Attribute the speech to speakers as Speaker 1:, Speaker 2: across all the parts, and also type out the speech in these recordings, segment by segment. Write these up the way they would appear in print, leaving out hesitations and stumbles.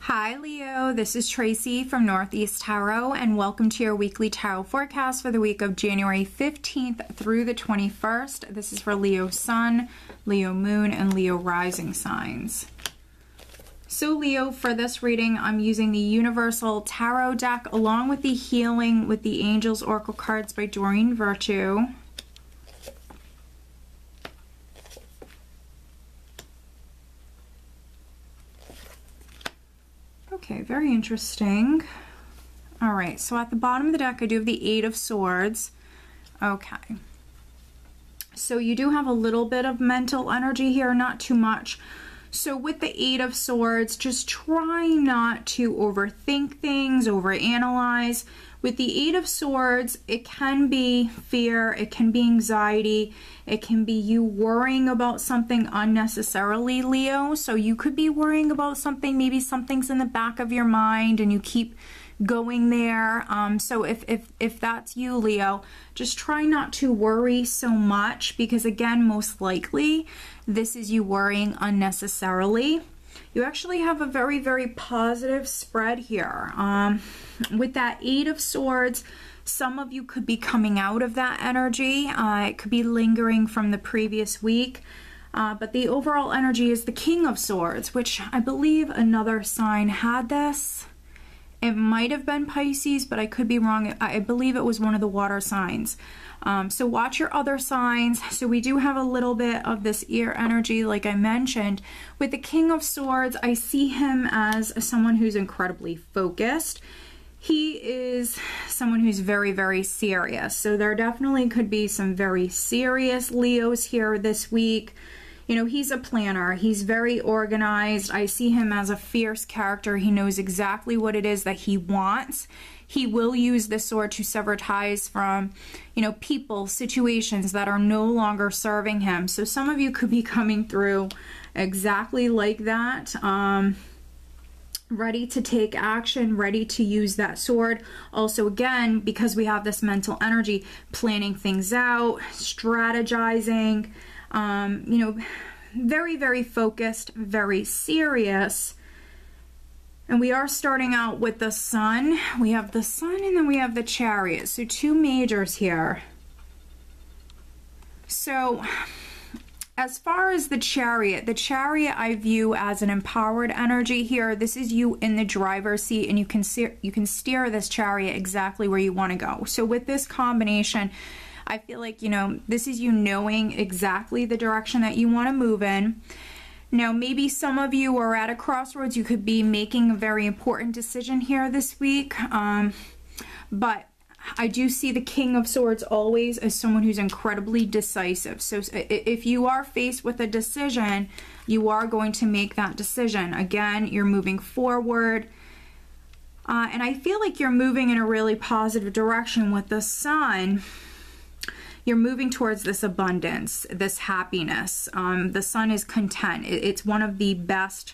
Speaker 1: Hi Leo, this is Tracy from Northeast Tarot and welcome to your weekly tarot forecast for the week of January 15th through the 21st. This is for Leo Sun, Leo Moon, and Leo Rising signs. So Leo, for this reading, I'm using the Universal Tarot deck along with the Healing with the Angels Oracle cards by Doreen Virtue. Okay, very interesting. All right, so at the bottom of the deck, I do have the Eight of Swords. Okay. So you do have a little bit of mental energy here, not too much. So with the Eight of Swords, just try not to overthink things, overanalyze. With the Eight of Swords, it can be fear, it can be anxiety, it can be you worrying about something unnecessarily, Leo. So you could be worrying about something, maybe something's in the back of your mind and you keep going there. So if that's you, Leo, just try not to worry so much because again, most likely this is you worrying unnecessarily. You actually have a very, very positive spread here. With that Eight of Swords, some of you could be coming out of that energy. It could be lingering from the previous week. But the overall energy is the King of Swords, which I believe another sign had this. It might have been Pisces, but I could be wrong. I believe it was one of the water signs. So watch your other signs. So we do have a little bit of this ear energy, like I mentioned. With the King of Swords, I see him as someone who's incredibly focused. He is someone who's very, very serious. So there definitely could be some very serious Leos here this week. You know, he's a planner. He's very organized. I see him as a fierce character. He knows exactly what it is that he wants. He will use this sword to sever ties from, you know, people, situations that are no longer serving him. So some of you could be coming through exactly like that. Ready to take action, ready to use that sword. Also, again, because we have this mental energy, planning things out, strategizing, you know, very, very focused, very serious. And we are starting out with the Sun. We have the Sun and then we have the Chariot. So two majors here. So as far as the Chariot I view as an empowered energy here. This is you in the driver's seat and you can steer this Chariot exactly where you want to go. So with this combination, I feel like, you know, this is you knowing exactly the direction that you want to move in. Now, maybe some of you are at a crossroads. You could be making a very important decision here this week. But I do see the King of Swords always as someone who's incredibly decisive. So if you are faced with a decision, you are going to make that decision. Again, you're moving forward. And I feel like you're moving in a really positive direction with the Sun. You're moving towards this abundance, this happiness. The Sun is content. It's one of the best,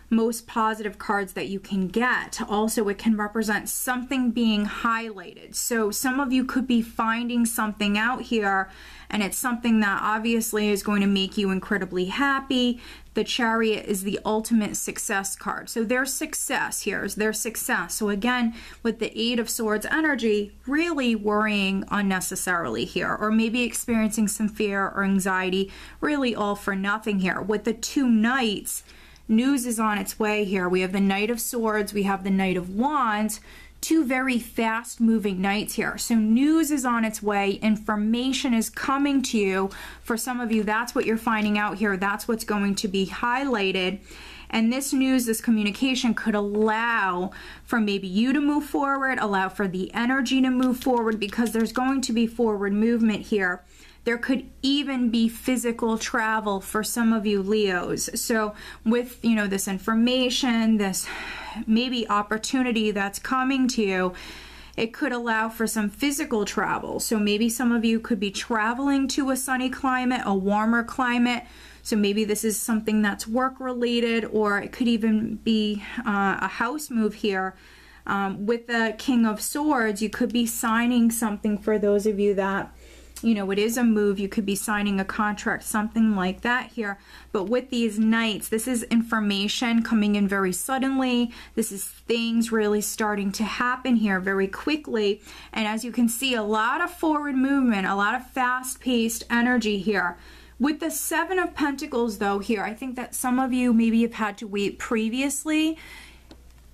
Speaker 1: most positive cards that you can get. Also, it can represent something being highlighted. So some of you could be finding something out here, and it's something that obviously is going to make you incredibly happy. The Chariot is the ultimate success card. So their success here is their success. So again, with the Eight of Swords energy, really worrying unnecessarily here, or maybe experiencing some fear or anxiety, really all for nothing here. With the two Knights, news is on its way here. We have the Knight of Swords, we have the Knight of Wands, two very fast moving knights here. So news is on its way, information is coming to you. For some of you, that's what you're finding out here. That's what's going to be highlighted. And this news, this communication could allow for maybe you to move forward, allow for the energy to move forward, because there's going to be forward movement here. There could even be physical travel for some of you Leos. So with, you know, this information, this maybe opportunity that's coming to you, it could allow for some physical travel. So maybe some of you could be traveling to a sunny climate, a warmer climate. So maybe this is something that's work related, or it could even be a house move here. With the King of Swords, you could be signing something for those of you that You know, it is a move. You could be signing a contract, something like that here. But with these knights, this is information coming in very suddenly. This is things really starting to happen here very quickly. And as you can see, a lot of forward movement, a lot of fast-paced energy here. With the Seven of Pentacles, though, here, I think that some of you maybe have had to wait previously.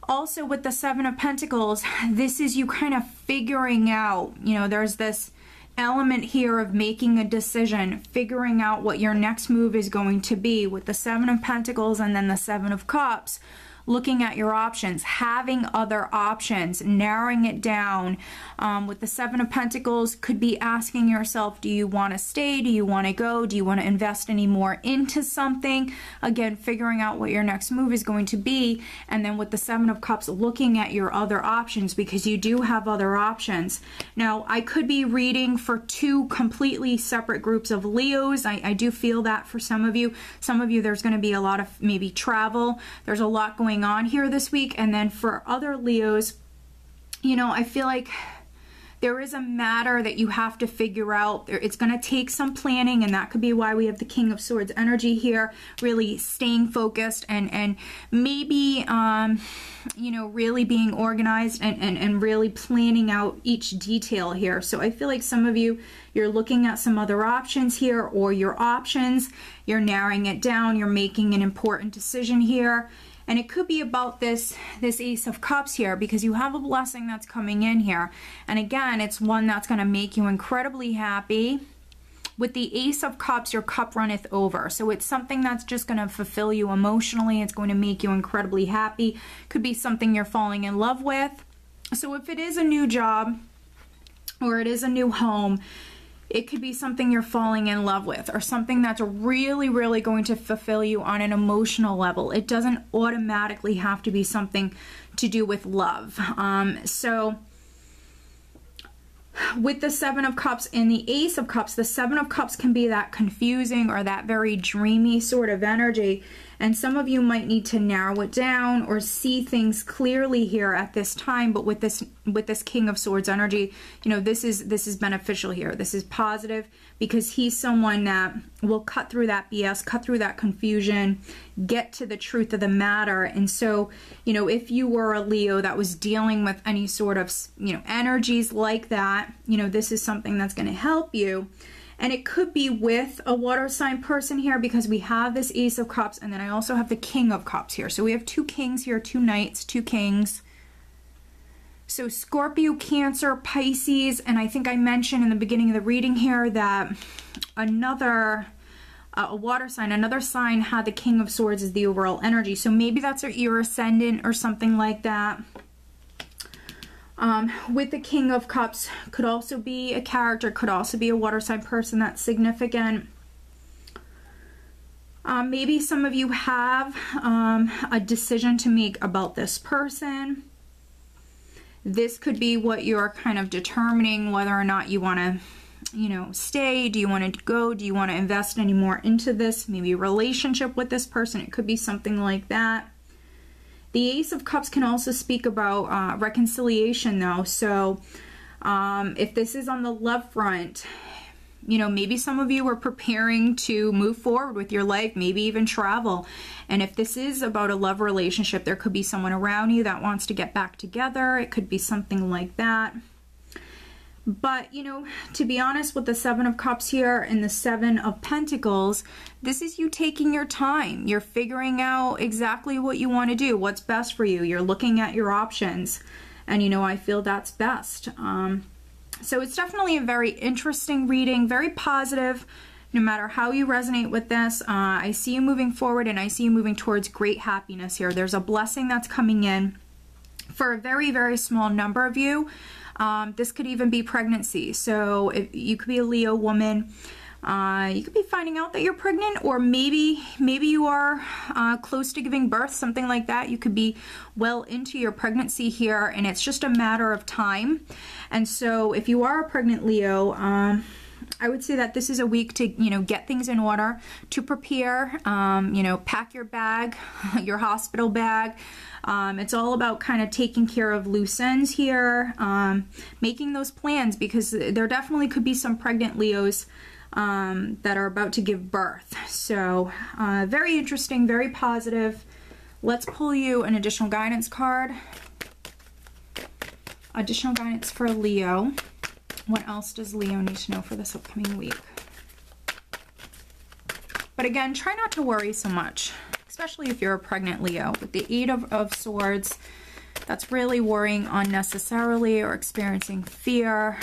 Speaker 1: Also, with the Seven of Pentacles, this is you kind of figuring out, you know, there's this element here of making a decision, figuring out what your next move is going to be with the Seven of Pentacles and then the Seven of Cups. Looking at your options, having other options, narrowing it down. With the Seven of Pentacles, could be asking yourself, do you want to stay? Do you want to go? Do you want to invest any more into something? Again, figuring out what your next move is going to be. And then with the Seven of Cups, looking at your other options, because you do have other options. Now, I could be reading for two completely separate groups of Leos. I do feel that for some of you. Some of you, there's going to be a lot of maybe travel. There's a lot going on here this week. And then for other Leos, you know, I feel like there is a matter that you have to figure out. It's going to take some planning, and that could be why we have the King of Swords energy here, really staying focused and maybe, you know, really being organized and really planning out each detail here. So I feel like some of you, you're looking at some other options here, or your options, you're narrowing it down, you're making an important decision here. And it could be about this Ace of Cups here, because you have a blessing that's coming in here. And again, it's one that's going to make you incredibly happy. With the Ace of Cups, your cup runneth over. So it's something that's just going to fulfill you emotionally. It's going to make you incredibly happy. Could be something you're falling in love with. So if it is a new job or it is a new home, it could be something you're falling in love with, or something that's really, really going to fulfill you on an emotional level. It doesn't automatically have to be something to do with love. So with the Seven of Cups and the Ace of Cups, the Seven of Cups can be that confusing or that very dreamy sort of energy. And some of you might need to narrow it down or see things clearly here at this time. But with this King of Swords energy, you know, this is beneficial here. This is positive, because he's someone that will cut through that BS, cut through that confusion, get to the truth of the matter. And so, you know, if you were a Leo that was dealing with any sort of, you know, energies like that, you know, this is something that's going to help you. And it could be with a water sign person here, because we have this Ace of Cups, and then I also have the King of Cups here. So we have two kings here, two knights, two kings. So Scorpio, Cancer, Pisces, and I think I mentioned in the beginning of the reading here that another a water sign, another sign had the King of Swords as the overall energy. So maybe that's your ascendant or something like that. With the King of Cups, could also be a character, could also be a water sign person that's significant. Maybe some of you have a decision to make about this person. This could be what you're kind of determining, whether or not you want to, you know, stay. Do you want to go? Do you want to invest any more into this? Maybe a relationship with this person. It could be something like that. The Ace of Cups can also speak about reconciliation, though. So if this is on the love front, you know, maybe some of you are preparing to move forward with your life, maybe even travel. And if this is about a love relationship, there could be someone around you that wants to get back together. It could be something like that. But, you know, to be honest, with the Seven of Cups here and the Seven of Pentacles, this is you taking your time. You're figuring out exactly what you want to do, what's best for you. You're looking at your options. And, you know, I feel that's best. So it's definitely a very interesting reading, very positive. No matter how you resonate with this, I see you moving forward, and I see you moving towards great happiness here. There's a blessing that's coming in for a very, very small number of you. This could even be pregnancy. So if you could be a Leo woman, you could be finding out that you're pregnant, or maybe you are close to giving birth, something like that. You could be well into your pregnancy here, and it's just a matter of time. And so if you are a pregnant Leo, I would say that this is a week to, get things in order, to prepare, pack your bag, your hospital bag. It's all about kind of taking care of loose ends here, making those plans, because there definitely could be some pregnant Leos that are about to give birth. So very interesting, very positive. Let's pull you an additional guidance card. Additional guidance for Leo. What else does Leo need to know for this upcoming week? But again, try not to worry so much, especially if you're a pregnant Leo. With the Eight of Swords, that's really worrying unnecessarily or experiencing fear,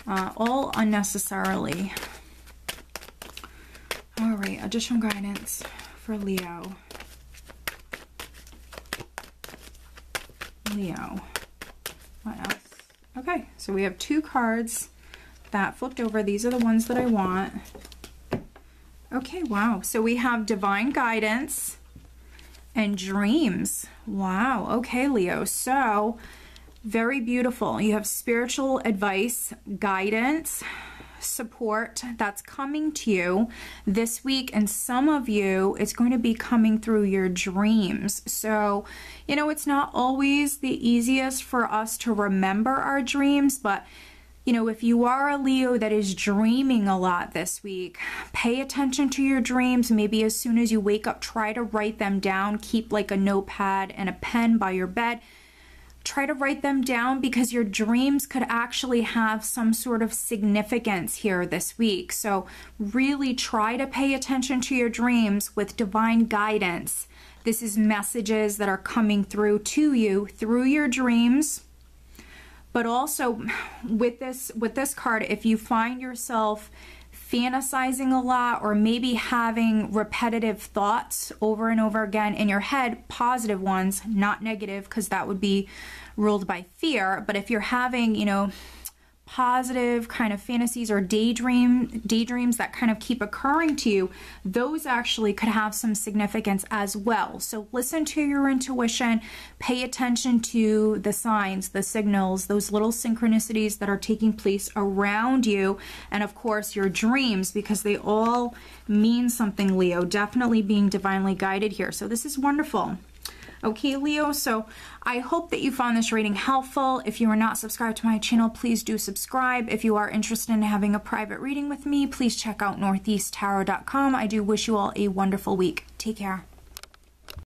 Speaker 1: all unnecessarily. All right, additional guidance for Leo. Leo, what else? Okay, so we have 2 cards that flipped over. These are the ones that I want. Okay, wow. So we have divine guidance and dreams. Wow. Okay, Leo. So very beautiful. You have spiritual advice, guidance, support that's coming to you this week, and some of you, it's going to be coming through your dreams. So, it's not always the easiest for us to remember our dreams, but if you are a Leo that is dreaming a lot this week, pay attention to your dreams. Maybe as soon as you wake up, try to write them down. Keep like a notepad and a pen by your bed. Try to write them down, because your dreams could actually have some sort of significance here this week. So really try to pay attention to your dreams with divine guidance. This is messages that are coming through to you through your dreams. But also with this card, if you find yourself fantasizing a lot, or maybe having repetitive thoughts over and over again in your head, positive ones, not negative, because that would be ruled by fear. But if you're having, positive kind of fantasies or daydreams that kind of keep occurring to you, those actually could have some significance as well. So listen to your intuition, pay attention to the signs, the signals, those little synchronicities that are taking place around you, and of course your dreams, because they all mean something, Leo. Definitely being divinely guided here. So this is wonderful. Okay, Leo, so I hope that you found this reading helpful. If you are not subscribed to my channel, please do subscribe. If you are interested in having a private reading with me, please check out northeasttarot.com. I do wish you all a wonderful week. Take care.